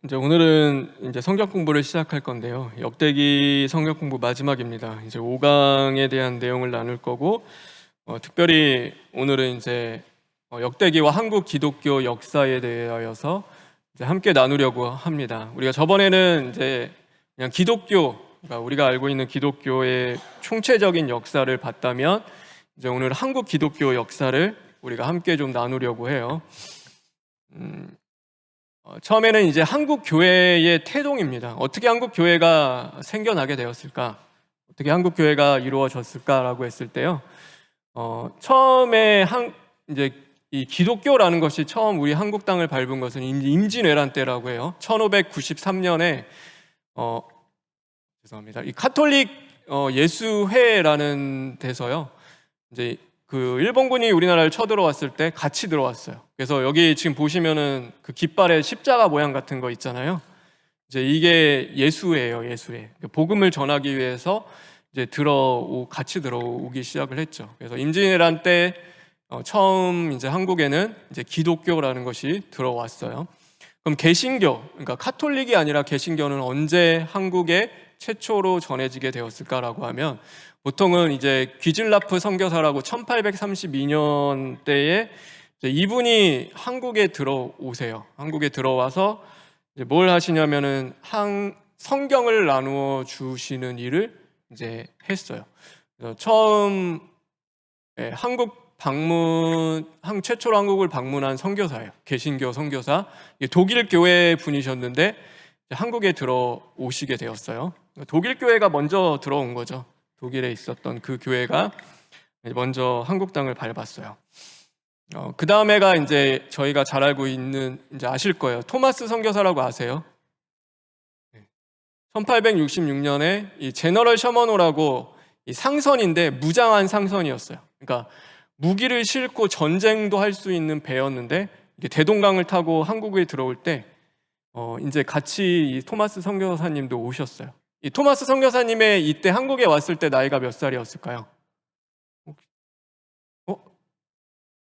이제 오늘은 이제 성경 공부를 시작할 건데요. 역대기 성경 공부 마지막입니다. 이제 5강에 대한 내용을 나눌 거고, 특별히 오늘은 이제 역대기와 한국 기독교 역사에 대하여서 이제 함께 나누려고 합니다. 우리가 저번에는 이제 그냥 기독교, 그러니까 우리가 알고 있는 기독교의 총체적인 역사를 봤다면, 이제 오늘 한국 기독교 역사를 우리가 함께 좀 나누려고 해요. 처음에는 이제 한국 교회의 태동입니다. 어떻게 한국 교회가 생겨나게 되었을까? 어떻게 한국 교회가 이루어졌을까라고 했을 때요. 처음에 이제 이 기독교라는 것이 처음 우리 한국 땅을 밟은 것은 임진왜란 때라고 해요. 1593년에 죄송합니다. 이 카톨릭 예수회라는 데서요. 이제 그 일본군이 우리나라를 쳐들어왔을 때 같이 들어왔어요. 그래서 여기 지금 보시면은 그 깃발에 십자가 모양 같은 거 있잖아요. 이제 이게 예수예요, 예수회. 복음을 전하기 위해서 이제 같이 들어오기 시작을 했죠. 그래서 임진왜란 때 처음 이제 한국에는 이제 기독교라는 것이 들어왔어요. 그럼 개신교, 그러니까 카톨릭이 아니라 개신교는 언제 한국에 최초로 전해지게 되었을까라고 하면 보통은 이제 귀즐라프 선교사라고 1832년대에 이분이 한국에 들어오세요. 한국에 들어와서 이제 뭘 하시냐면은 성경을 나누어 주시는 일을 이제 했어요. 그래서 처음 최초로 한국을 방문한 선교사예요. 개신교 선교사. 독일 교회 분이셨는데 한국에 들어오시게 되었어요. 독일 교회가 먼저 들어온 거죠. 독일에 있었던 그 교회가 먼저 한국 땅을 밟았어요. 그 다음에가 이제 저희가 잘 알고 있는, 이제 아실 거예요. 토마스 선교사라고 아세요? 1866년에 이 제너럴 셔먼호라고 이 상선인데 무장한 상선이었어요. 그러니까 무기를 싣고 전쟁도 할 수 있는 배였는데 이게 대동강을 타고 한국에 들어올 때 이제 같이 이 토마스 선교사님도 오셨어요. 이 토마스 선교사님의 이때 한국에 왔을 때 나이가 몇 살이었을까요?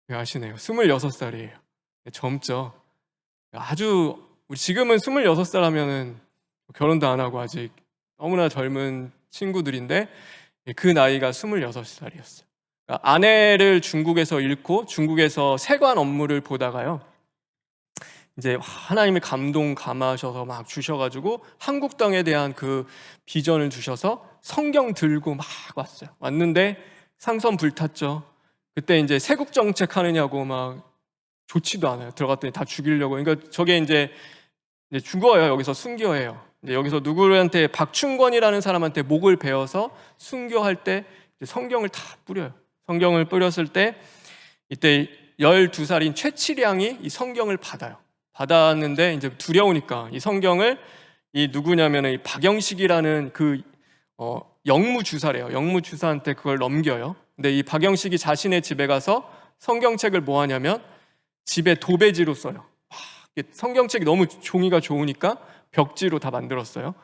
네, 아시네요. 26살이에요. 젊죠. 우리 지금은 26살 하면은 결혼도 안 하고 아직 너무나 젊은 친구들인데 그 나이가 26살이었어요. 그러니까 아내를 중국에서 잃고 중국에서 세관 업무를 보다가요. 이제 하나님의 감하셔서 막 주셔가지고 한국 땅에 대한 그 비전을 주셔서 성경 들고 막 왔어요. 왔는데 상선 불탔죠. 그때 이제 세국 정책 하느냐고 막 좋지도 않아요. 들어갔더니 다 죽이려고. 그러니까 저게 이제 죽어요. 여기서 순교해요. 이제 여기서 누구한테 박충권이라는 사람한테 목을 베어서 순교할 때 성경을 다 뿌려요. 성경을 뿌렸을 때 이때 12살인 최치량이 이 성경을 받았는데 이제 두려우니까 이 성경을 이 누구냐면은 이 박영식이라는 그 영무주사래요. 영무주사한테 그걸 넘겨요. 근데 이 박영식이 자신의 집에 가서 성경책을 뭐 하냐면 집에 도배지로 써요. 성경책이 너무 종이가 좋으니까 벽지로 다 만들었어요.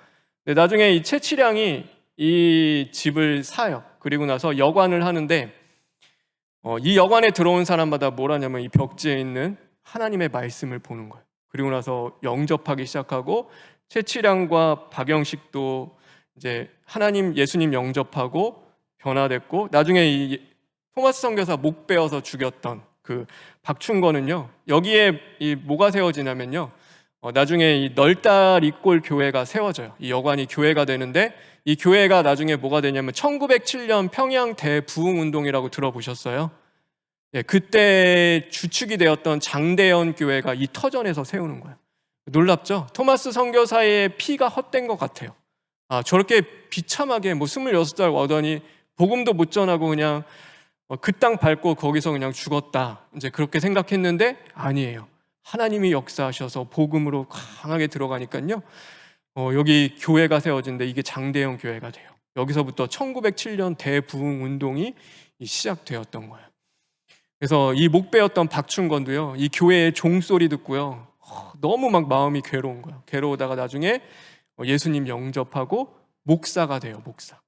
근데 나중에 이 최치량이 이 집을 사요. 그리고 나서 여관을 하는데 이 여관에 들어온 사람마다 뭘 하냐면 이 벽지에 있는 하나님의 말씀을 보는 거예요. 그리고 나서 영접하기 시작하고 최치량과 박영식도 이제 예수님 영접하고 변화됐고 나중에 이 토마스 선교사 목 베어서 죽였던 그 박충건은요. 여기에 이 뭐가 세워지냐면요. 나중에 이 널다리꼴 교회가 세워져요. 이 여관이 교회가 되는데 이 교회가 나중에 뭐가 되냐면 1907년 평양 대부흥 운동이라고 들어보셨어요? 네, 그때 주축이 되었던 장대현 교회가 이 터전에서 세우는 거예요. 놀랍죠? 토마스 선교사의 피가 헛된 것 같아요. 저렇게 비참하게 뭐 26살 오더니 복음도 못 전하고 그냥 그 땅 밟고 거기서 그냥 죽었다. 이제 그렇게 생각했는데 아니에요. 하나님이 역사하셔서 복음으로 강하게 들어가니까요. 여기 교회가 세워진데 이게 장대현 교회가 돼요. 여기서부터 1907년 대부흥 운동이 시작되었던 거예요. 그래서 이 목배였던 박충건도요. 이 교회의 종소리 듣고요. 너무 막 마음이 괴로운 거예요. 괴로우다가 나중에 예수님 영접하고 목사가 돼요. 목사.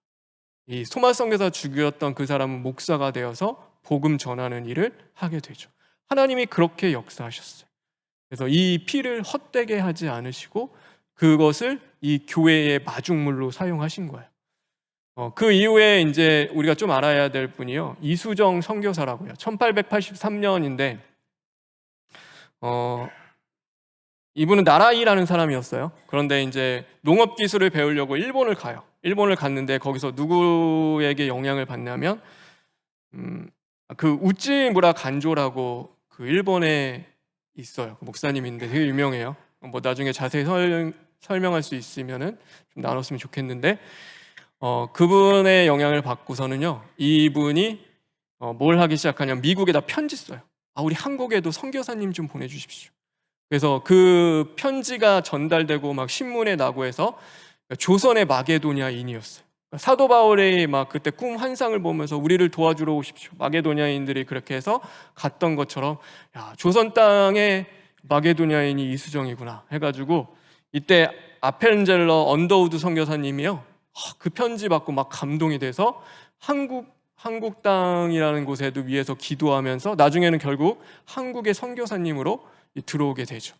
이 토마스 선교사 죽였던 그 사람은 목사가 되어서 복음 전하는 일을 하게 되죠. 하나님이 그렇게 역사하셨어요. 그래서 이 피를 헛되게 하지 않으시고 그것을 이 교회의 마중물로 사용하신 거예요. 그 이후에 이제 우리가 좀 알아야 될 분이요, 이수정 선교사라고요. 1883년인데 이분은 나라이라는 사람이었어요. 그런데 이제 농업 기술을 배우려고 일본을 가요. 일본을 갔는데 거기서 누구에게 영향을 받냐면 그 우찌무라 간조라고 그 일본에 있어요. 그 목사님인데 되게 유명해요. 뭐 나중에 자세히 설명할 수 있으면은 좀 나눴으면 좋겠는데 그분의 영향을 받고서는요, 이분이 뭘 하기 시작하냐면 미국에다 편지 써요. 우리 한국에도 선교사님 좀 보내주십시오. 그래서 그 편지가 전달되고 막 신문에 나고 해서 조선의 마게도냐인이었어요. 사도 바울이 막 그때 꿈 환상을 보면서 우리를 도와주러 오십시오, 마게도냐인들이 그렇게 해서 갔던 것처럼, 야, 조선 땅에 마게도냐인이 이수정이구나 해가지고 이때 아펜젤러 언더우드 선교사님이요, 그 편지 받고 막 감동이 돼서 한국 땅이라는 곳에도 위에서 기도하면서 나중에는 결국 한국의 선교사님으로 들어오게 되죠.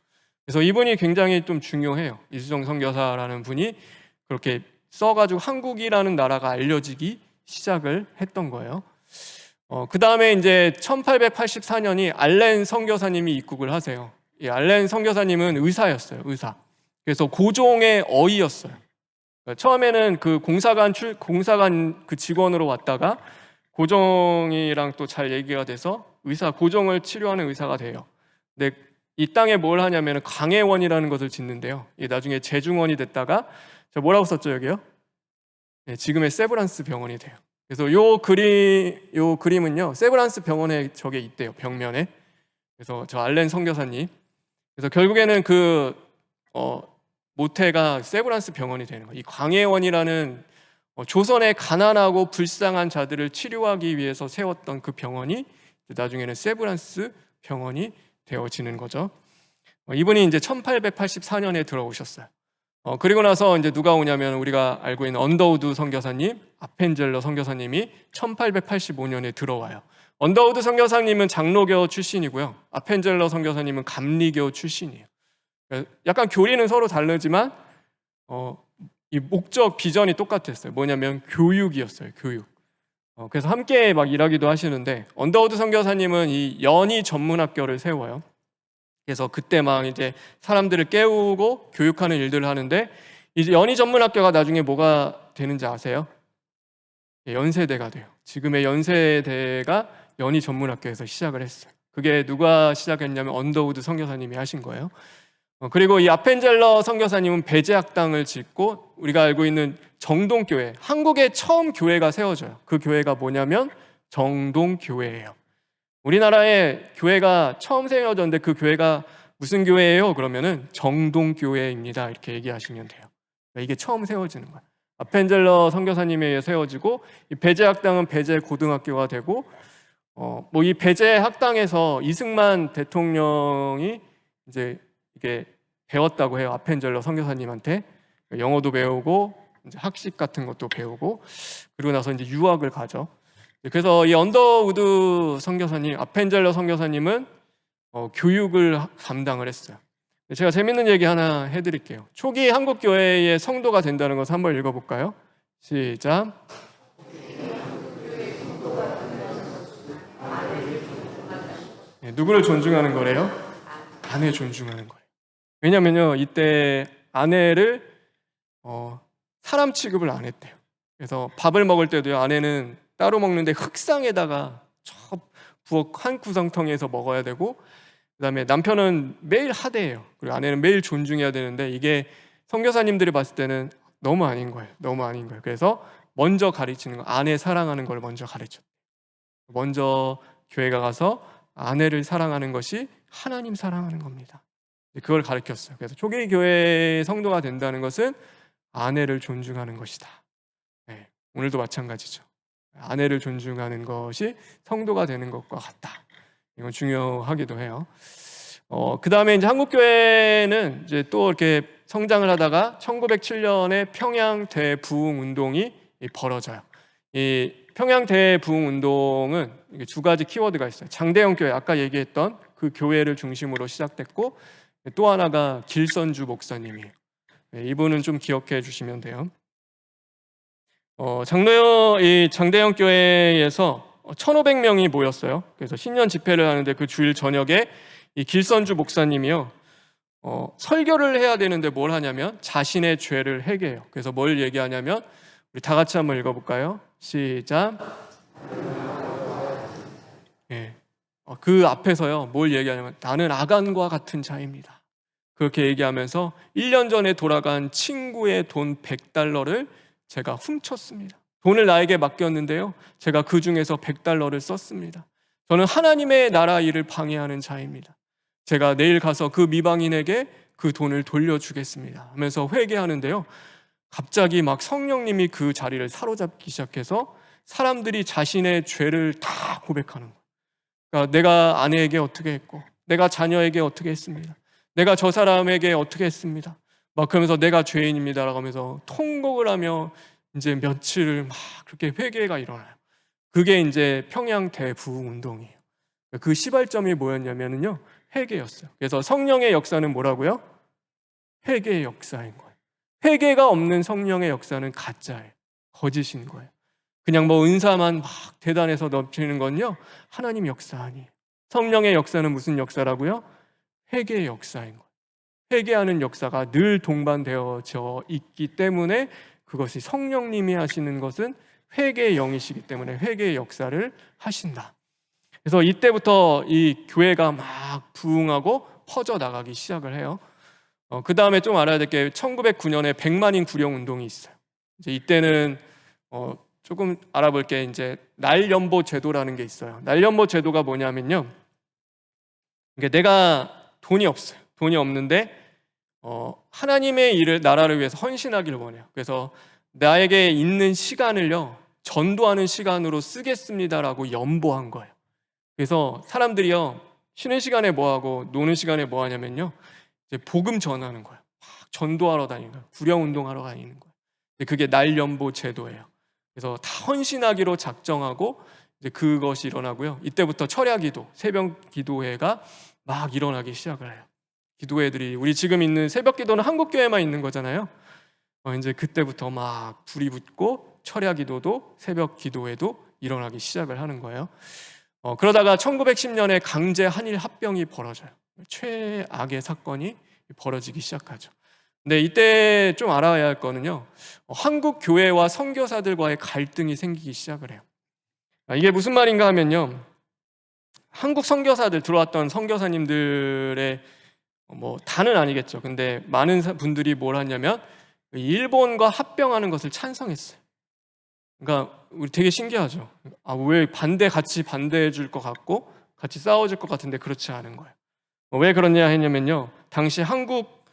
그래서 이분이 굉장히 좀 중요해요. 이수정 선교사라는 분이 그렇게 써가지고 한국이라는 나라가 알려지기 시작을 했던 거예요. 그 다음에 이제 1884년이 알렌 선교사님이 입국을 하세요. 이 알렌 선교사님은 의사였어요. 의사. 그래서 고종의 어이였어요. 처음에는 그 공사관 그 직원으로 왔다가 고종이랑 또 잘 얘기가 돼서 고종을 치료하는 의사가 돼요. 근데 이 땅에 뭘 하냐면 강해원이라는 것을 짓는데요, 이게 나중에 재중원이 됐다가 저 뭐라고 썼죠 여기요? 네, 지금의 세브란스 병원이 돼요. 그래서 요 그림은요, 세브란스 병원에 저게 있대요, 벽면에. 그래서 저 알렌 선교사님. 그래서 결국에는 그 모태가 세브란스 병원이 되는 거예요. 이 광해원이라는 조선의 가난하고 불쌍한 자들을 치료하기 위해서 세웠던 그 병원이 나중에는 세브란스 병원이 되어지는 거죠. 이분이 이제 1884년에 들어오셨어요. 그리고 나서 이제 누가 오냐면 우리가 알고 있는 언더우드 선교사님, 아펜젤러 선교사님이 1885년에 들어와요. 언더우드 선교사님은 장로교 출신이고요, 아펜젤러 선교사님은 감리교 출신이에요. 약간 교리는 서로 다르지만 이 목적 비전이 똑같았어요. 뭐냐면 교육이었어요. 교육. 그래서 함께 막 일하기도 하시는데, 언더우드 선교사님은 이 연희 전문학교를 세워요. 그래서 그때 막 이제 사람들을 깨우고 교육하는 일들을 하는데, 이제 연희 전문학교가 나중에 뭐가 되는지 아세요? 연세대가 돼요. 지금의 연세대가 연희 전문학교에서 시작을 했어요. 그게 누가 시작했냐면 언더우드 선교사님이 하신 거예요. 그리고 이 아펜젤러 선교사님은 배제학당을 짓고 우리가 알고 있는 정동교회, 한국에 처음 교회가 세워져요. 그 교회가 뭐냐면 정동교회예요. 우리나라에 교회가 처음 세워졌는데 그 교회가 무슨 교회예요? 그러면은 정동교회입니다, 이렇게 얘기하시면 돼요. 이게 처음 세워지는 거예요. 아펜젤러 선교사님에 의해 세워지고, 이 배제학당은 배제고등학교가 되고, 뭐 이 배제학당에서 이승만 대통령이 이제 이게 배웠다고 해요. 아펜젤러 선교사님한테 영어도 배우고 이제 학식 같은 것도 배우고, 그리고 나서 이제 유학을 가죠. 그래서 이 언더우드 선교사님, 아펜젤러 선교사님은 교육을 담당을 했어요. 제가 재밌는 얘기 하나 해드릴게요. 초기 한국 교회의 성도가 된다는 것을 한번 읽어볼까요? 시작. 네, 누구를 존중하는 거래요? 아내 존중하는 거예요. 왜냐면요, 이때 아내를 사람 취급을 안 했대요. 그래서 밥을 먹을 때도요, 아내는 따로 먹는데 흙상에다가 저 부엌 한 구석텅이에서 먹어야 되고, 그다음에 남편은 매일 하대해요. 그리고 아내는 매일 존중해야 되는데, 이게 선교사님들이 봤을 때는 너무 아닌 거예요. 너무 아닌 거예요. 그래서 먼저 가르치는 거, 아내 사랑하는 걸 먼저 가르쳤대요. 먼저 교회가 가서 아내를 사랑하는 것이 하나님 사랑하는 겁니다. 그걸 가르쳤어요. 그래서 초기 교회의 성도가 된다는 것은 아내를 존중하는 것이다. 네, 오늘도 마찬가지죠. 아내를 존중하는 것이 성도가 되는 것과 같다. 이건 중요하기도 해요. 그 다음에 이제 한국교회는 이제 또 이렇게 성장을 하다가 1907년에 평양 대부흥 운동이 벌어져요. 이 평양 대부흥 운동은 두 가지 키워드가 있어요. 장대영 교회, 아까 얘기했던 그 교회를 중심으로 시작됐고, 또 하나가 길선주 목사님이에요. 이분은 좀 기억해 주시면 돼요. 이 장대영 교회에서 1,500명이 모였어요. 그래서 신년 집회를 하는데 그 주일 저녁에 이 길선주 목사님이요, 설교를 해야 되는데 뭘 하냐면 자신의 죄를 회개해요. 그래서 뭘 얘기하냐면, 우리 다 같이 한번 읽어볼까요? 시작. 예. 그 앞에서요, 뭘 얘기하냐면 나는 아간과 같은 자입니다. 그렇게 얘기하면서 1년 전에 돌아간 친구의 돈 100달러를 제가 훔쳤습니다. 돈을 나에게 맡겼는데요, 제가 그 중에서 100달러를 썼습니다. 저는 하나님의 나라 일을 방해하는 자입니다. 제가 내일 가서 그 미방인에게 그 돈을 돌려주겠습니다 하면서 회개하는데요, 갑자기 막 성령님이 그 자리를 사로잡기 시작해서 사람들이 자신의 죄를 다 고백하는 거예요. 그러니까 내가 아내에게 어떻게 했고, 내가 자녀에게 어떻게 했습니다, 내가 저 사람에게 어떻게 했습니다, 막 그러면서 내가 죄인입니다라고 하면서 통곡을 하며 이제 며칠을 막 그렇게 회개가 일어나요. 그게 이제 평양 대부흥 운동이에요. 그 시발점이 뭐였냐면요, 회개였어요. 그래서 성령의 역사는 뭐라고요? 회개의 역사인 거예요. 회개가 없는 성령의 역사는 가짜예요. 거짓인 거예요. 그냥 뭐 은사만 막 대단해서 넘치는 건요, 하나님 역사 아니에요. 성령의 역사는 무슨 역사라고요? 회개의 역사인 거예요. 회개하는 역사가 늘 동반되어져 있기 때문에, 그것이 성령님이 하시는 것은 회개의 영이시기 때문에 회개의 역사를 하신다. 그래서 이때부터 이 교회가 막 부흥하고 퍼져 나가기 시작을 해요. 그 다음에 좀 알아야 될 게 1909년에 100만인 구령 운동이 있어요. 이제 이때는 조금 알아볼 게 이제 날연보 제도라는 게 있어요. 날연보 제도가 뭐냐면요, 이게 내가 돈이 없어요. 돈이 없는데 하나님의 일을, 나라를 위해서 헌신하기를 원해요. 그래서 나에게 있는 시간을요, 전도하는 시간으로 쓰겠습니다라고 연보한 거예요. 그래서 사람들이요, 쉬는 시간에 뭐 하고 노는 시간에 뭐 하냐면요, 이제 복음 전하는 거예요. 막 전도하러 다니는 거예요. 구령 운동하러 다니는 거예요. 그게 날연보 제도예요. 그래서 다 헌신하기로 작정하고 이제 그것이 일어나고요. 이때부터 철야기도, 새벽 기도회가 막 일어나기 시작을 해요. 기도회들이, 우리 지금 있는 새벽 기도는 한국 교회만 있는 거잖아요. 이제 그때부터 막 불이 붙고 철야기도도 새벽 기도회도 일어나기 시작을 하는 거예요. 그러다가 1910년에 강제 한일 합병이 벌어져요. 최악의 사건이 벌어지기 시작하죠. 근데 이때 좀 알아야 할 거는요, 한국 교회와 선교사들과의 갈등이 생기기 시작을 해요. 이게 무슨 말인가 하면요, 한국 선교사들, 들어왔던 선교사님들의 뭐 다는 아니겠죠. 근데 많은 분들이 뭘 하냐면 일본과 합병하는 것을 찬성했어요. 그러니까 우리 되게 신기하죠. 왜 같이 반대해 줄 것 같고 같이 싸워줄 것 같은데 그렇지 않은 거예요. 왜 그러냐 했냐면요, 당시 한국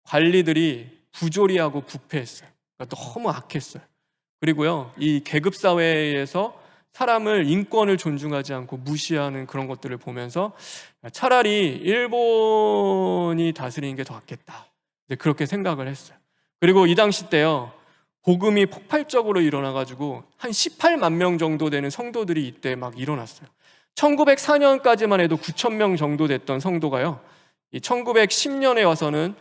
관리들이 부조리하고 부패했어요. 그러니까 너무 악했어요. 그리고요, 이 계급 사회에서 사람을, 인권을 존중하지 않고 무시하는 그런 것들을 보면서 차라리 일본이 다스리는 게 더 낫겠다, 그렇게 생각을 했어요. 그리고 이 당시 때요, 복음이 폭발적으로 일어나가지고 한 18만 명 정도 되는 성도들이 이때 막 일어났어요. 1904년까지만 해도 9,000명 정도 됐던 성도가요, 이 1910년에 와서는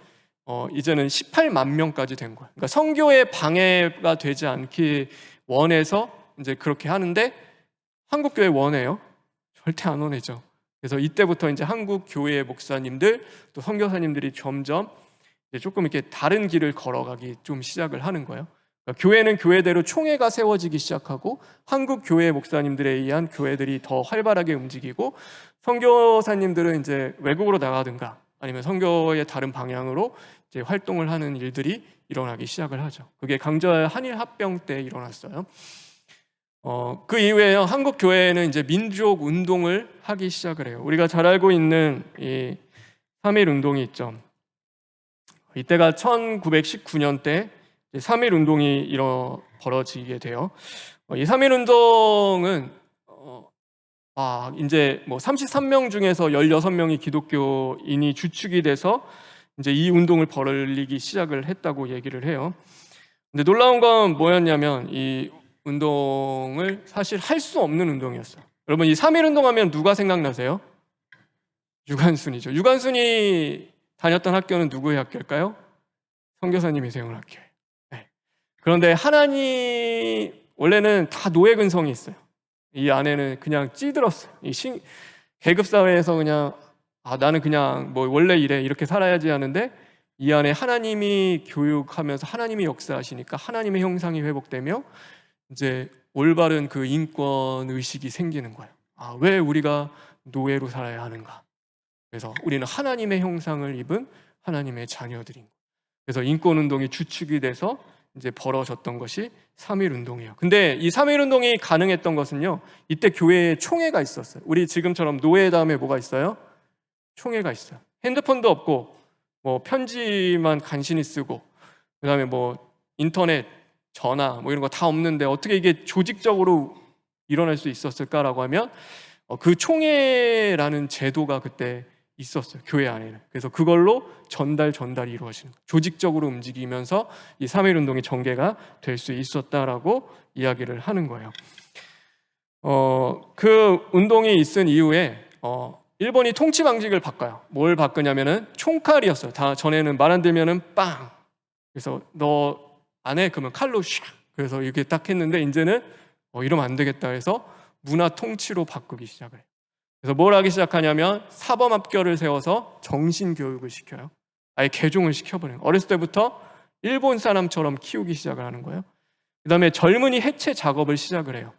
이제는 18만 명까지 된 거예요. 그러니까 선교에 방해가 되지 않기 원해서 이제 그렇게 하는데, 한국 교회 원해요? 절대 안 원해죠. 그래서 이때부터 이제 한국 교회의 목사님들, 또 선교사님들이 점점 이제 조금 이렇게 다른 길을 걸어가기 좀 시작을 하는 거예요. 그러니까 교회는 교회대로 총회가 세워지기 시작하고, 한국 교회 목사님들에 의한 교회들이 더 활발하게 움직이고, 선교사님들은 이제 외국으로 나가든가 아니면 선교의 다른 방향으로 이제 활동을 하는 일들이 일어나기 시작을 하죠. 그게 강제 한일 합병 때 일어났어요. 그 이후에 한국 교회는 이제 민족 운동을 하기 시작을 해요. 우리가 잘 알고 있는 이 3.1 운동이 있죠. 이때가 1919년 때 3.1 운동이 벌어지게 돼요. 이 3.1 운동은 이제 뭐 33명 중에서 16명이 기독교인이 주축이 돼서 이제 이 운동을 벌이기 시작을 했다고 얘기를 해요. 근데 놀라운 건 뭐였냐면, 이 운동을 사실 할 수 없는 운동이었어요. 여러분, 이 3.1 운동하면 누가 생각나세요? 유관순이죠. 유관순이 다녔던 학교는 누구의 학교일까요? 선교사님이 세운 학교예요. 네. 그런데 하나님 원래는 다 노예 근성이 있어요. 이 안에는 그냥 찌들었어요. 계급 사회에서 그냥 나는 그냥 뭐 원래 이래 이렇게 살아야지 하는데 이 안에 하나님이 교육하면서 하나님이 역사하시니까 하나님의 형상이 회복되며 이제 올바른 그 인권 의식이 생기는 거예요. 왜 우리가 노예로 살아야 하는가? 그래서 우리는 하나님의 형상을 입은 하나님의 자녀들인 거예요. 그래서 인권 운동이 주축이 돼서 이제 벌어졌던 것이 3.1 운동이에요. 근데 이 3.1 운동이 가능했던 것은요, 이때 교회에 총회가 있었어요. 우리 지금처럼 노예 다음에 뭐가 있어요? 총회가 있어요. 핸드폰도 없고 뭐 편지만 간신히 쓰고 그다음에 뭐 인터넷, 전화 뭐 이런 거 다 없는데 어떻게 이게 조직적으로 일어날 수 있었을까라고 하면 그 총회라는 제도가 그때 있었어요. 교회 안에는. 그래서 그걸로 전달이 이루어지는 거예요. 조직적으로 움직이면서 이 3.1 운동이 전개가 될 수 있었다라고 이야기를 하는 거예요. 그 운동이 있은 이후에 일본이 통치 방식을 바꿔요. 뭘 바꾸냐면은 총칼이었어요. 다 전에는 말 안 들면은 빵. 그래서 너 안 해? 그러면 칼로 샥. 그래서 이렇게 딱 했는데 이제는 이러면 안 되겠다 해서 문화 통치로 바꾸기 시작을 해요. 그래서 뭘 하기 시작하냐면 사범학교를 세워서 정신교육을 시켜요. 아예 개종을 시켜버려요. 어렸을 때부터 일본 사람처럼 키우기 시작을 하는 거예요. 그 다음에 젊은이 해체 작업을 시작을 해요.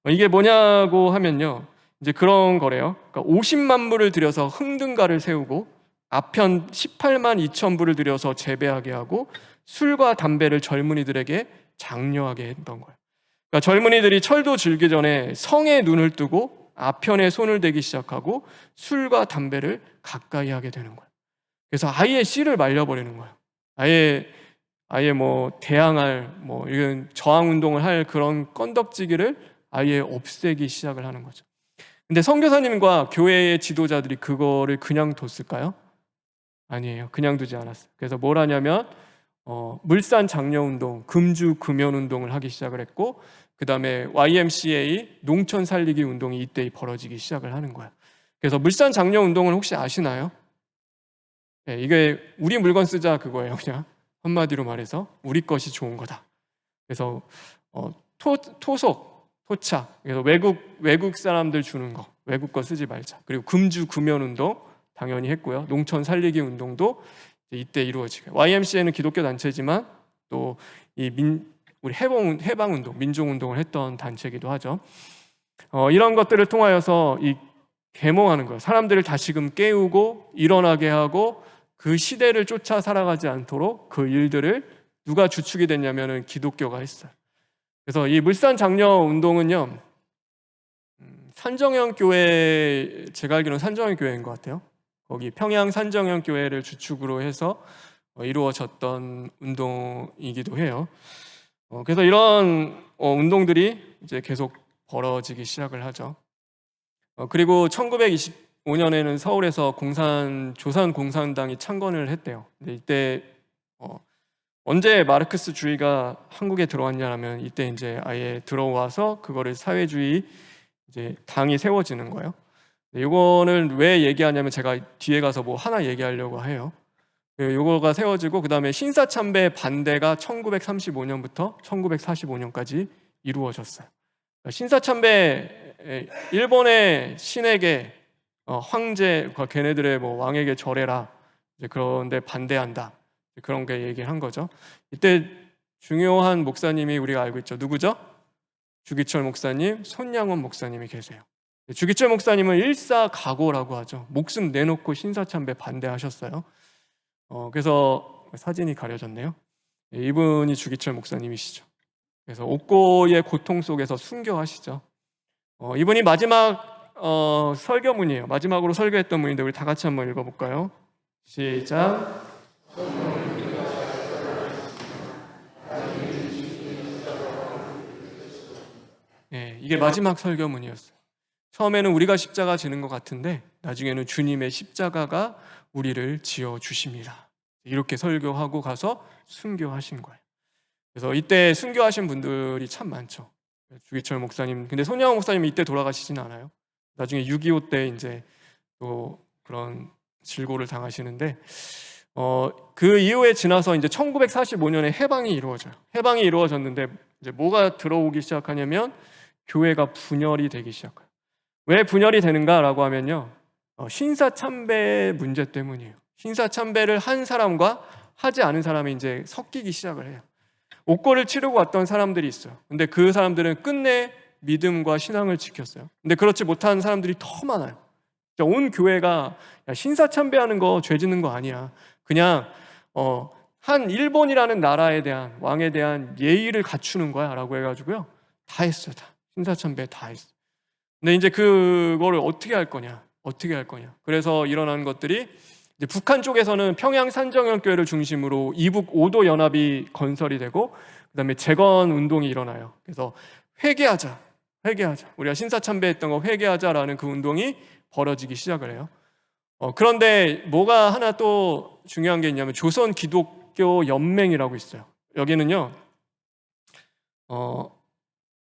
이게 뭐냐고 하면요, 이제 그런 거래요. 그러니까 50만 불을 들여서 흥등가를 세우고 아편 18만 2천 불을 들여서 재배하게 하고 술과 담배를 젊은이들에게 장려하게 했던 거예요. 그러니까 젊은이들이 철도 줄기 전에 성에 눈을 뜨고 아편에 손을 대기 시작하고 술과 담배를 가까이 하게 되는 거예요. 그래서 아예 씨를 말려버리는 거예요. 아예 뭐 대항할 뭐 이런 저항 운동을 할 그런 건덕지기를 아예 없애기 시작을 하는 거죠. 근데 선교사님과 교회의 지도자들이 그거를 그냥 뒀을까요? 아니에요. 그냥 두지 않았어요. 그래서 뭘 하냐면 물산 장려 운동, 금주 금연 운동을 하기 시작을 했고 그 다음에 YMCA 농촌 살리기 운동이 이때 벌어지기 시작을 하는 거예요. 그래서 물산 장려 운동을 혹시 아시나요? 네, 이게 우리 물건 쓰자 그거예요. 그냥 한마디로 말해서 우리 것이 좋은 거다. 그래서 토속, 토착, 그래서 외국 사람들 주는 거, 외국 거 쓰지 말자. 그리고 금주 금연 운동 당연히 했고요. 농촌 살리기 운동도 이때 이루어지고 YMCA는 기독교 단체지만 또 우리 해방 운동, 민족 운동을 했던 단체이기도 하죠. 이런 것들을 통하여서 이 계몽하는 거예요. 사람들을 다시금 깨우고 일어나게 하고 그 시대를 쫓아 살아가지 않도록 그 일들을 누가 주축이 됐냐면은 기독교가 했어요. 그래서 이 물산 장려 운동은요, 산정형 교회, 제가 알기로는 산정형 교회인 것 같아요. 거기 평양 산정형 교회를 주축으로 해서 이루어졌던 운동이기도 해요. 그래서 이런 운동들이 이제 계속 벌어지기 시작을 하죠. 그리고 1925년에는 서울에서 조선 공산당이 창건을 했대요. 근데 이때 언제 마르크스주의가 한국에 들어왔냐면 이때 이제 아예 들어와서 그거를 사회주의 이제 당이 세워지는 거예요. 이거는 왜 얘기하냐면 제가 뒤에 가서 뭐 하나 얘기하려고 해요. 요거가 세워지고 그 다음에 신사참배 반대가 1935년부터 1945년까지 이루어졌어요. 신사참배 일본의 신에게 황제 걔네들의 뭐 왕에게 절해라 이제 그런데 반대한다 그런 게 얘기를 한 거죠. 이때 중요한 목사님이 우리가 알고 있죠. 누구죠? 주기철 목사님, 손양원 목사님이 계세요. 주기철 목사님은 일사각오라고 하죠. 목숨 내놓고 신사참배 반대하셨어요. 그래서 사진이 가려졌네요. 이분이 주기철 목사님이시죠. 그래서 옥고의 고통 속에서 순교하시죠. 이분이 마지막 설교문이에요. 마지막으로 설교했던 문인데 우리 다 같이 한번 읽어볼까요? 시작. 네, 이게 마지막 설교문이었어요. 처음에는 우리가 십자가 지는 것 같은데 나중에는 주님의 십자가가 우리를 지어 주십니다. 이렇게 설교하고 가서 순교하신 거예요. 그래서 이때 순교하신 분들이 참 많죠. 주기철 목사님, 근데 손양원 목사님은 이때 돌아가시진 않아요. 나중에 6.25 때 이제 또 그런 질고를 당하시는데 그 이후에 지나서 이제 1945년에 해방이 이루어져요. 해방이 이루어졌는데 이제 뭐가 들어오기 시작하냐면 교회가 분열이 되기 시작해요. 왜 분열이 되는가라고 하면요, 신사참배 문제 때문이에요. 신사참배를 한 사람과 하지 않은 사람이 이제 섞이기 시작을 해요. 옥고를 치르고 왔던 사람들이 있어요. 근데 그 사람들은 끝내 믿음과 신앙을 지켰어요. 근데 그렇지 못한 사람들이 더 많아요. 온 교회가 신사참배하는 거 죄 짓는 거 아니야. 그냥 한 일본이라는 나라에 대한 왕에 대한 예의를 갖추는 거야 라고 해가지고요, 다 했어요. 다 신사참배 다 했어요. 근데 이제 그거를 어떻게 할 거냐, 그래서 일어난 것들이 이제 북한 쪽에서는 평양 산정연교회를 중심으로 이북 5도 연합이 건설이 되고, 그다음에 재건 운동이 일어나요. 그래서 회개하자, 우리가 신사참배했던 거 회개하자라는 그 운동이 벌어지기 시작을 해요. 그런데 뭐가 하나 또 중요한 게 있냐면 조선 기독교 연맹이라고 있어요. 여기는요,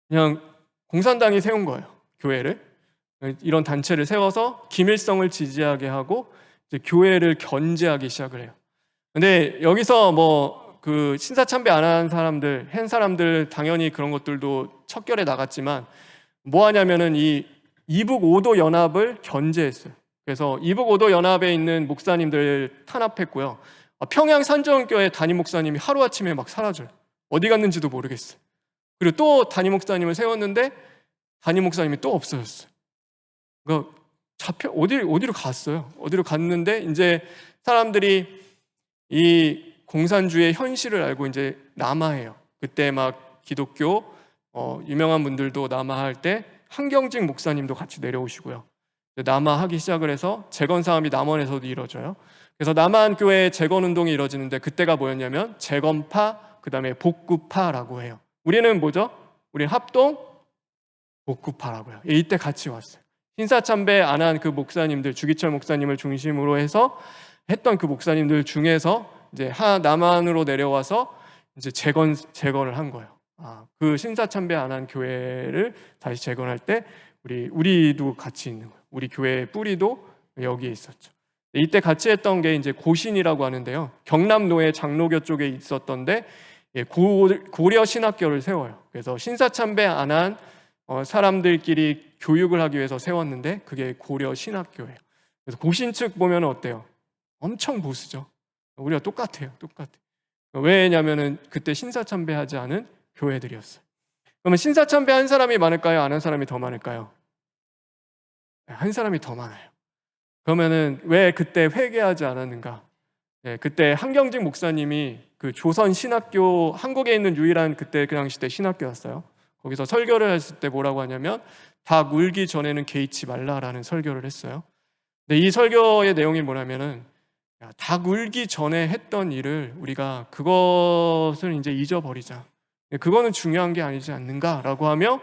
그냥 공산당이 세운 거예요. 교회를, 이런 단체를 세워서 김일성을 지지하게 하고 이제 교회를 견제하기 시작을 해요. 근데 여기서 뭐 그 신사참배 안 한 사람들, 한 사람들 당연히 그런 것들도 척결에 나갔지만 뭐 하냐면은 이 이북 5도 연합을 견제했어요. 그래서 이북 5도 연합에 있는 목사님들 탄압했고요. 평양 산정교회 담임 목사님이 하루아침에 막 사라져요. 어디 갔는지도 모르겠어요. 그리고 또 담임 목사님을 세웠는데 담임 목사님이 또 없어졌어요. 그러니까 어디로 갔어요. 어디로 갔는데 이제 사람들이 이 공산주의의 현실을 알고 이제 남하해요. 그때 막 기독교 유명한 분들도 남하할 때 한경직 목사님도 같이 내려오시고요. 남하하기 시작을 해서 재건 사업이 남원에서도 이루어져요. 그래서 남한 교회 재건 운동이 이루어지는데 그때가 뭐였냐면 재건파, 그다음에 복구파라고 해요. 우리는 뭐죠? 우리는 합동 복구파라고 해요. 이때 같이 왔어요. 신사참배 안 한 그 목사님들, 주기철 목사님을 중심으로 해서 했던 그 목사님들 중에서 이제 남한으로 내려와서 이제 재건을 한 거예요. 그 신사참배 안 한 교회를 다시 재건할 때 우리도 같이 있는 거예요. 우리 교회의 뿌리도 여기에 있었죠. 이때 같이 했던 게 이제 고신이라고 하는데요. 경남노예 장로교 쪽에 있었던데 고려 신학교를 세워요. 그래서 신사참배 안 한 사람들끼리 교육을 하기 위해서 세웠는데 그게 고려 신학교예요. 그래서 고신 측 보면 어때요? 엄청 보수죠. 우리가 똑같아요. 왜냐면은 그때 신사참배하지 않은 교회들이었어요. 그러면 신사참배 한 사람이 많을까요? 안 한 사람이 더 많을까요? 한 사람이 더 많아요. 그러면은 왜 그때 회개하지 않았는가? 그때 한경직 목사님이 그 조선 신학교, 한국에 있는 유일한 그때 그 당시 때 신학교였어요. 거기서 설교를 했을 때 뭐라고 하냐면 닭 울기 전에는 개의치 말라라는 설교를 했어요. 근데 이 설교의 내용이 뭐냐면은 닭 울기 전에 했던 일을 우리가 그것을 이제 잊어버리자. 그거는 중요한 게 아니지 않는가라고 하며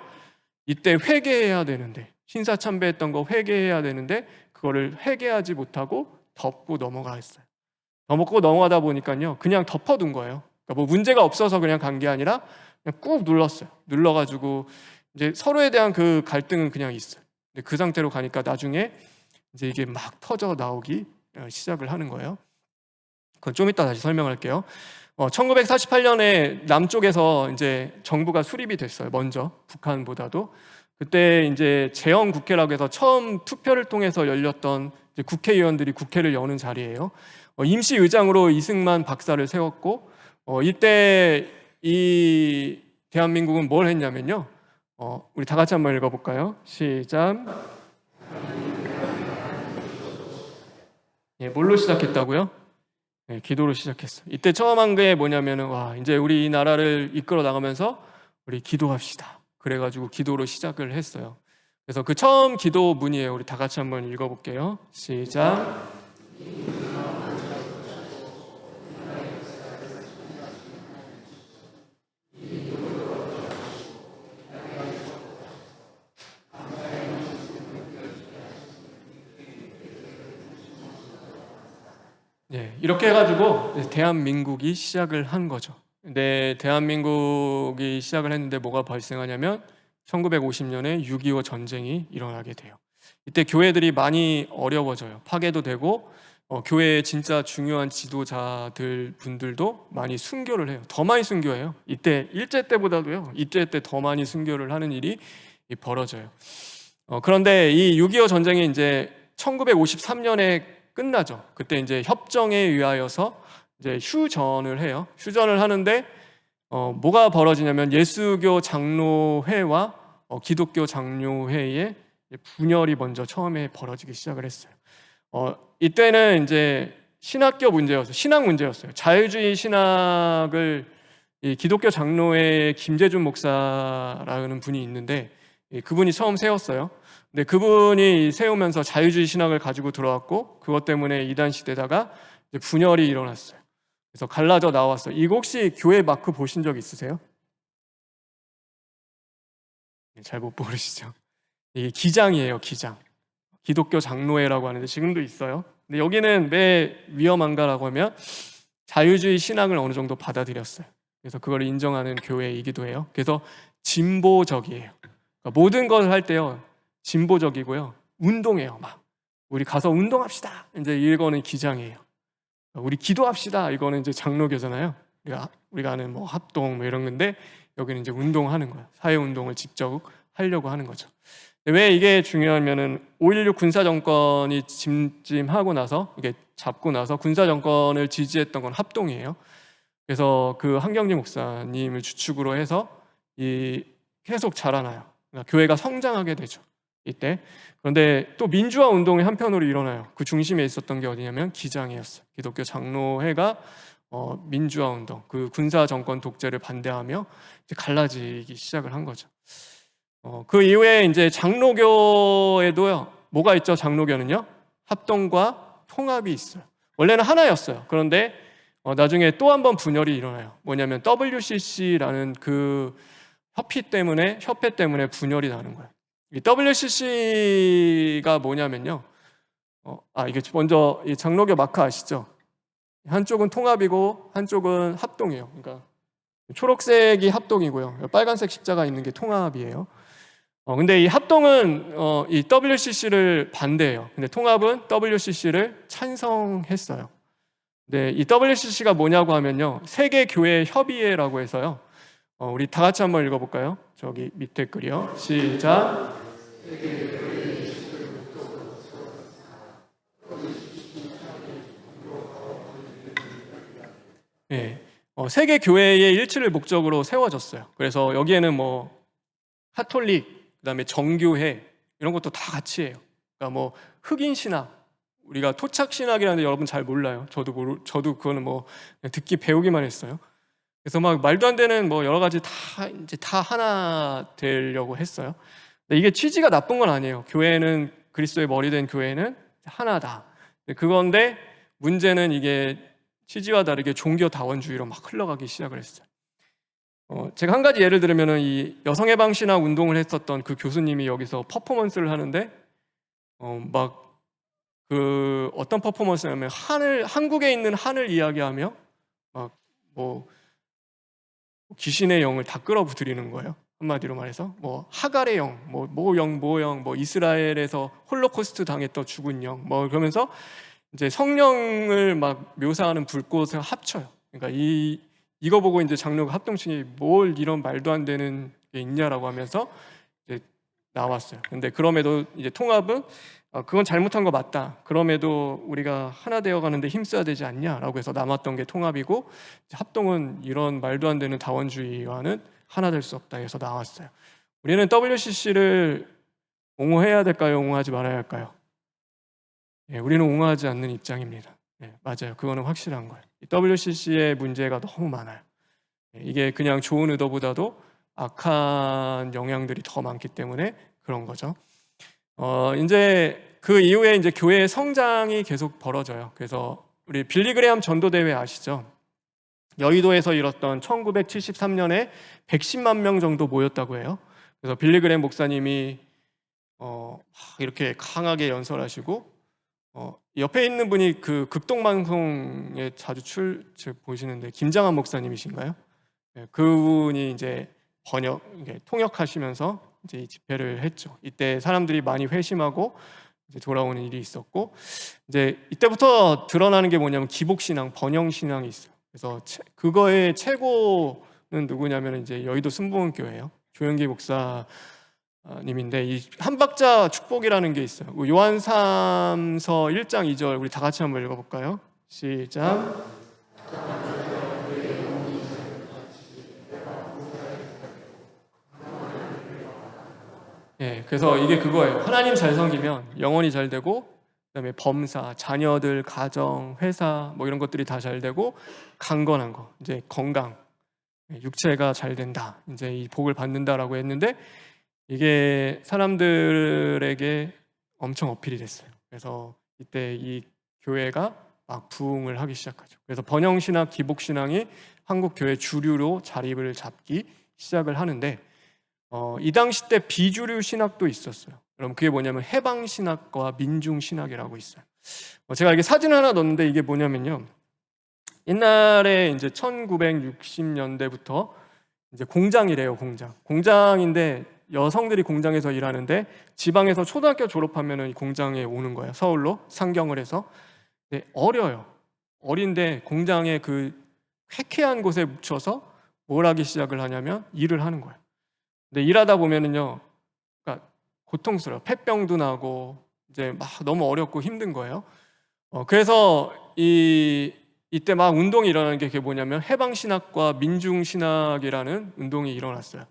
이때 회개해야 되는데, 신사참배했던 거 회개해야 되는데 그거를 회개하지 못하고 덮고 넘어갔어요. 덮고 넘어가다 보니까요, 그냥 덮어둔 거예요. 그러니까 뭐 문제가 없어서 그냥 간 게 아니라 그냥 꾹 눌렀어요. 눌러가지고 이제 서로에 대한 그 갈등은 그냥 있어요. 근데 그 상태로 가니까 나중에 이제 이게 막 터져 나오기 시작을 하는 거예요. 그건 좀 이따 다시 설명할게요. 1948년에 남쪽에서 이제 정부가 수립이 됐어요. 먼저 북한보다도. 그때 이제 재헌 국회라고 해서 처음 투표를 통해서 열렸던 이제 국회의원들이 국회를 여는 자리예요. 임시 의장으로 이승만 박사를 세웠고, 이때 이 대한민국은 뭘 했냐면요. 우리 다 같이 한번 읽어볼까요? 시작. 뭘로 시작했다고요? 기도로 시작했어. 이때 처음 한 게 뭐냐면은 이제 우리 이 나라를 이끌어 나가면서 우리 기도합시다. 그래가지고 기도로 시작을 했어요. 그래서 그 처음 기도문이에요. 우리 다 같이 한번 읽어볼게요. 시작. 이렇게 해가지고 대한민국이 시작을 한 거죠. 근데 대한민국이 시작을 했는데 뭐가 발생하냐면 1950년에 6.25 전쟁이 일어나게 돼요. 이때 교회들이 많이 어려워져요. 파괴도 되고 교회의 진짜 중요한 지도자들 분들도 많이 순교를 해요. 더 많이 순교해요. 이때 일제 때보다도요. 이때 때 더 많이 순교를 하는 일이 벌어져요. 그런데 이 6.25 전쟁이 이제 1953년에 끝나죠. 그때 이제 협정에 의하여서 이제 휴전을 해요. 휴전을 하는데 뭐가 벌어지냐면 예수교 장로회와 기독교 장로회의 분열이 먼저 처음에 벌어지기 시작을 했어요. 이때는 이제 신학교 문제였어요. 신학 문제였어요. 자유주의 신학을 이 기독교 장로회 김재준 목사라는 분이 있는데 그분이 처음 세웠어요. 근데 그분이 세우면서 자유주의 신학을 가지고 들어왔고 그것 때문에 이단 시대다가 이제 분열이 일어났어요. 그래서 갈라져 나왔어요. 이거 혹시 교회 마크 보신 적 있으세요? 잘 못 보시죠? 이게 기장이에요, 기장. 기독교 장로회라고 하는데 지금도 있어요. 근데 여기는 왜 위험한가라고 하면 자유주의 신학을 어느 정도 받아들였어요. 그래서 그걸 인정하는 교회이기도 해요. 그래서 진보적이에요. 그러니까 모든 걸 할 때요 진보적이고요. 운동해요. 막 우리 가서 운동합시다. 이제 이거는 기장이에요. 우리 기도합시다. 이거는 이제 장로교잖아요. 우리가 아는 뭐 합동 뭐 이런 건데 여기는 이제 운동하는 거예요. 사회 운동을 직접 하려고 하는 거죠. 왜 이게 중요하면은 5.16 군사 정권이 짐하고 나서 이게 잡고 나서 군사 정권을 지지했던 건 합동이에요. 그래서 그 한경진 목사님을 주축으로 해서 이 계속 자라나요. 그러니까 교회가 성장하게 되죠. 이때. 그런데 또 민주화 운동이 한편으로 일어나요. 그 중심에 있었던 게 어디냐면 기장이었어요. 기독교 장로회가 민주화 운동, 그 군사 정권 독재를 반대하며 이제 갈라지기 시작을 한 거죠. 그 이후에 이제 장로교에도요, 뭐가 있죠? 장로교는요, 합동과 통합이 있어요. 원래는 하나였어요. 그런데 나중에 또 한 번 분열이 일어나요. 뭐냐면 WCC라는 그 협회 때문에 분열이 나는 거예요. 이 WCC가 뭐냐면요, 이게 먼저 이 장로교 마크 아시죠? 한쪽은 통합이고 한쪽은 합동이에요. 그러니까 초록색이 합동이고요, 빨간색 십자가 있는 게 통합이에요. 근데 이 합동은 이 WCC를 반대해요. 근데 통합은 WCC를 찬성했어요. 네, 이 WCC가 뭐냐고 하면요, 세계 교회 협의회라고 해서요. 우리 다 같이 한번 읽어볼까요? 저기 밑에 글이요. 시작. 네, 세계 교회의 일치를 목적으로 세워졌어요. 그래서 여기에는 뭐 카톨릭, 그다음에 정교회 이런 것도 다 같이 해요. 그러니까 뭐 흑인 신학, 우리가 토착 신학이라는데 여러분 잘 몰라요. 저도 그거는 뭐 듣기 배우기만 했어요. 그래서 막 말도 안 되는 뭐 여러 가지 다 하나 되려고 했어요. 근데 이게 취지가 나쁜 건 아니에요. 교회는 그리스도의 머리 된 교회는 하나다. 그건데 문제는 이게 취지와 다르게 종교 다원주의로 막 흘러가기 시작을 했어요. 제가 한 가지 예를 들면은 이 여성해방신학 운동을 했었던 그 교수님이 여기서 퍼포먼스를 하는데 막 그 어떤 퍼포먼스냐면 한국에 있는 하늘 이야기하며 막 뭐 귀신의 영을 다 끌어들이는 거예요. 한마디로 말해서 뭐 하갈의 영, 뭐 이스라엘에서 홀로코스트 당했던 죽은 영, 뭐 그러면서 이제 성령을 막 묘사하는 불꽃을 합쳐요. 그러니까 이거 보고 이제 장로가 합동층이 뭘 이런 말도 안 되는 게 있냐라고 하면서 이제 나왔어요. 근데 그럼에도 이제 통합은 그건 잘못한 거 맞다. 그럼에도 우리가 하나 되어 가는데 힘써야 되지 않냐라고 해서 남았던 게 통합이고, 합동은 이런 말도 안 되는 다원주의와는 하나 될 수 없다 해서 나왔어요. 우리는 WCC를 옹호해야 될까요? 옹호하지 말아야 할까요? 우리는 옹호하지 않는 입장입니다. 맞아요. 그거는 확실한 거예요. WCC의 문제가 너무 많아요. 이게 그냥 좋은 의도보다도 악한 영향들이 더 많기 때문에 그런 거죠. 이제 그 이후에 이제 교회의 성장이 계속 벌어져요. 그래서 우리 빌리그레암 전도대회 아시죠? 여의도에서 일었던 1973년에 110만 명 정도 모였다고 해요. 그래서 빌리그레암 목사님이 이렇게 강하게 연설하시고, 옆에 있는 분이 그 극동방송에 자주 보시는데 김장한 목사님이신가요? 그분이 이제 통역하시면서 이제 집회를 했죠. 이때 사람들이 많이 회심하고 이제 돌아오는 일이 있었고, 이제 이때부터 드러나는 게 뭐냐면 기복신앙, 번영신앙이 있어요. 그래서 그거의 최고는 누구냐면 이제 여의도 순복음교회예요. 조영기 목사님인데, 이 한박자 축복이라는 게 있어요. 요한 3서 1장 2절 우리 다 같이 한번 읽어볼까요? 시작. 예, 그래서 이게 그거예요. 하나님 잘 섬기면 영혼이 잘 되고, 그다음에 범사, 자녀들, 가정, 회사 뭐 이런 것들이 다 잘 되고, 강건한 거, 이제 건강, 육체가 잘 된다. 이제 이 복을 받는다라고 했는데, 이게 사람들에게 엄청 어필이 됐어요. 그래서 이때 이 교회가 막 부흥을 하기 시작하죠. 그래서 번영신학, 기복신앙이 한국 교회 주류로 자리를 잡기 시작을 하는데, 이 당시 때 비주류 신학도 있었어요. 그럼 그게 뭐냐면 해방신학과 민중신학이라고 있어요. 제가 이게 사진 하나 넣었는데, 이게 뭐냐면요, 옛날에 이제 1960년대부터 이제 공장이래요. 공장인데 여성들이 공장에서 일하는데, 지방에서 초등학교 졸업하면은 이 공장에 오는 거예요. 서울로 상경을 해서. 근데 어린데 공장의 그 쾌쾌한 곳에 묻혀서 뭘 하기 시작을 하냐면 일을 하는 거예요. 근데 일하다 보면은요, 그러니까 고통스러워. 폐병도 나고 이제 막 너무 어렵고 힘든 거예요. 그래서 이때 막 운동이 일어나는 게 그게 뭐냐면 해방신학과 민중신학이라는 운동이 일어났어요.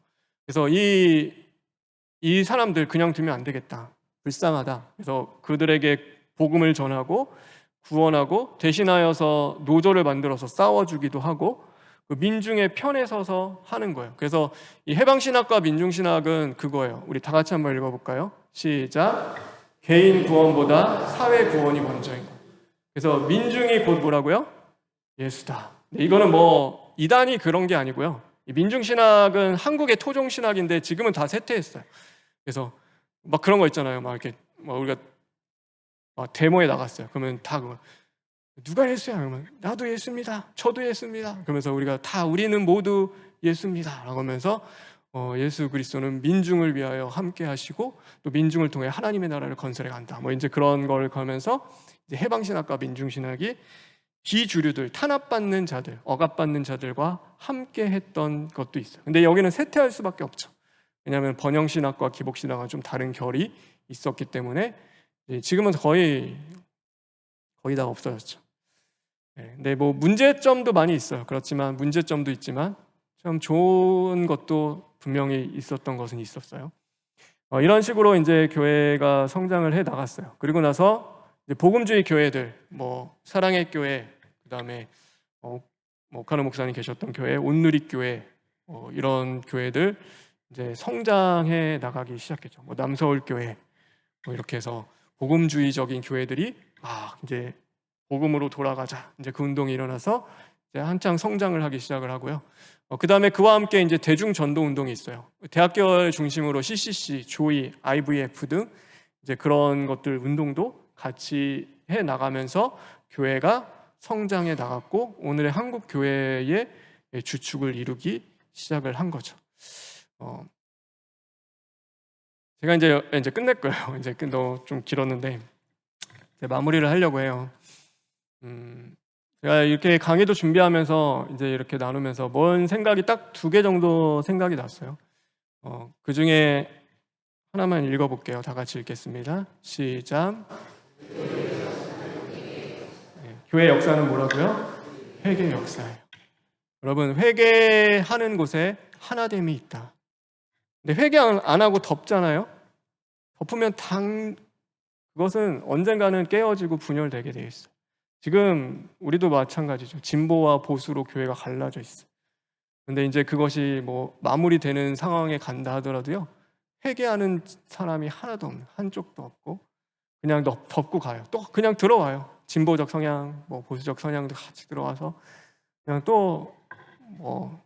그래서 이 사람들 그냥 두면 안 되겠다. 불쌍하다. 그래서 그들에게 복음을 전하고 구원하고, 대신하여서 노조를 만들어서 싸워주기도 하고, 그 민중의 편에 서서 하는 거예요. 그래서 이 해방신학과 민중신학은 그거예요. 우리 다 같이 한번 읽어볼까요? 시작. 개인 구원보다 사회 구원이 먼저인 거. 그래서 민중이 곧 뭐라고요? 예수다. 이거는 뭐 이단이 그런 게 아니고요. 이 민중신학은 한국의 토종신학인데 지금은 다 쇠퇴했어요. 그래서 막 그런 거 있잖아요. 막 이렇게 막 우리가 막 데모에 나갔어요. 그러면 다 그거, 누가 예수야? 그러면 나도 예수입니다. 저도 예수입니다. 그러면서 우리는 모두 예수입니다. 라고 하면서 예수 그리스도는 민중을 위하여 함께 하시고, 또 민중을 통해 하나님의 나라를 건설해 간다. 뭐 이제 그런 걸 가면서 이제 해방신학과 민중신학이 비주류들, 탄압받는 자들, 억압받는 자들과 함께 했던 것도 있어요. 근데 여기는 쇠퇴할 수밖에 없죠. 왜냐하면 번영신학과 기복신학은 좀 다른 결이 있었기 때문에 지금은 거의 다 없어졌죠. 근데 뭐 문제점도 많이 있어요. 그렇지만 문제점도 있지만 참 좋은 것도 분명히 있었던 것은 있었어요. 이런 식으로 이제 교회가 성장을 해 나갔어요. 그리고 나서 이제 복음주의 교회들, 뭐 사랑의 교회, 그다음에 뭐 카노 목사님 계셨던 교회, 온누리 교회, 이런 교회들 이제 성장해 나가기 시작했죠. 뭐 남서울 교회, 뭐 이렇게 해서 복음주의적인 교회들이 이제 복음으로 돌아가자, 이제 그 운동이 일어나서 이제 한창 성장을 하기 시작을 하고요. 그 다음에 그와 함께 이제 대중 전도 운동이 있어요. 대학교를 중심으로 CCC, 조이, IVF 등 이제 그런 것들 운동도 같이 해 나가면서 교회가 성장해 나갔고, 오늘의 한국 교회의 주축을 이루기 시작을 한 거죠. 제가 이제 끝낼 거예요. 이제 좀 길었는데 이제 마무리를 하려고 해요. 제가 이렇게 강의도 준비하면서 이제 이렇게 나누면서 뭔 생각이 딱 2개 정도 생각이 났어요. 그 중에 하나만 읽어볼게요. 다 같이 읽겠습니다. 시작. 교회 역사는 뭐라고요? 회개 역사예요. 여러분, 회개하는 곳에 하나됨이 있다. 근데 회개 안 하고 덮잖아요. 덮으면 그것은 언젠가는 깨어지고 분열되게 돼 있어요. 지금 우리도 마찬가지죠. 진보와 보수로 교회가 갈라져 있어요. 근데 이제 그것이 뭐 마무리되는 상황에 간다 하더라도요, 회개하는 사람이 하나도 없는, 한쪽도 없고 그냥 덮고 가요. 또 그냥 들어와요. 진보적 성향, 뭐 보수적 성향도 같이 들어와서 그냥 또 뭐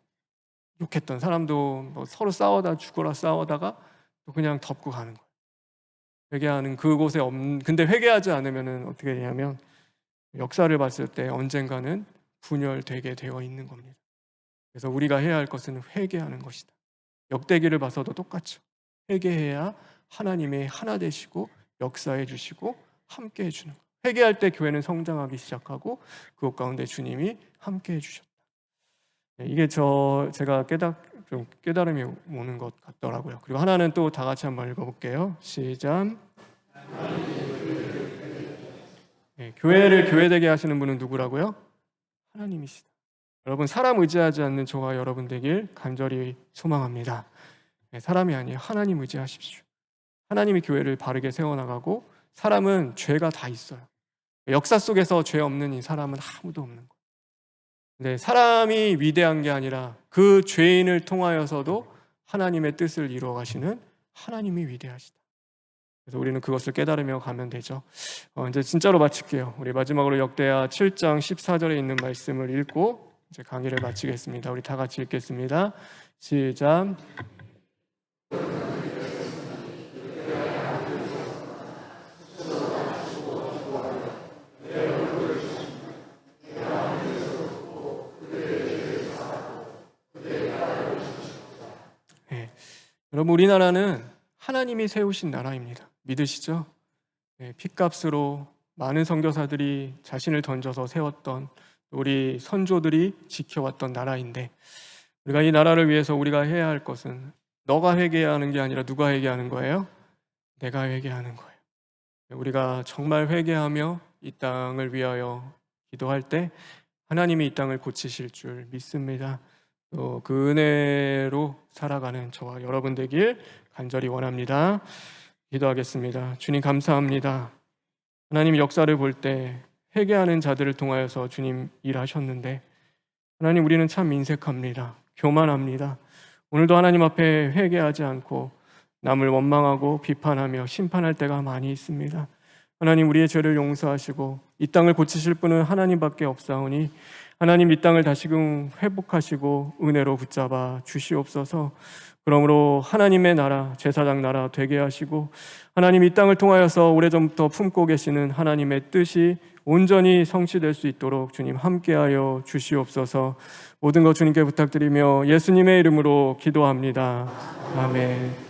욕했던 사람도 뭐 서로 죽어라 싸우다가 또 그냥 덮고 가는 거예요. 회개하는 그곳에 근데 회개하지 않으면은 어떻게 되냐면 역사를 봤을 때 언젠가는 분열되게 되어 있는 겁니다. 그래서 우리가 해야 할 것은 회개하는 것이다. 역대기를 봐서도 똑같죠. 회개해야 하나님의 하나 되시고 역사해 주시고 함께 해 주는 거예요. 회개할 때 교회는 성장하기 시작하고 그것 가운데 주님이 함께 해 주셨다. 이게 제가 좀 깨달음이 오는 것 같더라고요. 그리고 하나는 또 다 같이 한번 읽어볼게요. 시작. 교회를 교회되게 하시는 분은 누구라고요? 하나님이시다. 여러분, 사람 의지하지 않는 저와 여러분 되길 간절히 소망합니다. 사람이 아니에요. 하나님 의지하십시오. 하나님이 교회를 바르게 세워나가고, 사람은 죄가 다 있어요. 역사 속에서 죄 없는 이 사람은 아무도 없는 거예요. 근데 사람이 위대한 게 아니라 그 죄인을 통하여서도 하나님의 뜻을 이루어 가시는 하나님이 위대하시다. 그래서 우리는 그것을 깨달으며 가면 되죠. 이제 진짜로 마칠게요. 우리 마지막으로 역대하 7장 14절에 있는 말씀을 읽고 이제 강의를 마치겠습니다. 우리 다 같이 읽겠습니다. 시작. 네. 여러분, 우리나라는 하나님이 세우신 나라입니다. 믿으시죠? 네, 핏값으로 많은 선교사들이 자신을 던져서 세웠던, 우리 선조들이 지켜왔던 나라인데, 우리가 이 나라를 위해서 우리가 해야 할 것은 너가 회개해야 하는 게 아니라 누가 회개하는 거예요? 내가 회개하는 거예요. 우리가 정말 회개하며 이 땅을 위하여 기도할 때 하나님이 이 땅을 고치실 줄 믿습니다. 또 그 은혜로 살아가는 저와 여러분 되길 간절히 원합니다. 기도하겠습니다. 주님, 감사합니다. 하나님, 역사를 볼 때 회개하는 자들을 통하여서 주님 일하셨는데, 하나님, 우리는 참 인색합니다. 교만합니다. 오늘도 하나님 앞에 회개하지 않고 남을 원망하고 비판하며 심판할 때가 많이 있습니다. 하나님, 우리의 죄를 용서하시고 이 땅을 고치실 분은 하나님밖에 없사오니 하나님, 이 땅을 다시금 회복하시고 은혜로 붙잡아 주시옵소서. 그러므로 하나님의 나라, 제사장 나라 되게 하시고, 하나님, 이 땅을 통하여서 오래전부터 품고 계시는 하나님의 뜻이 온전히 성취될 수 있도록 주님 함께하여 주시옵소서. 모든 것 주님께 부탁드리며 예수님의 이름으로 기도합니다. 아멘.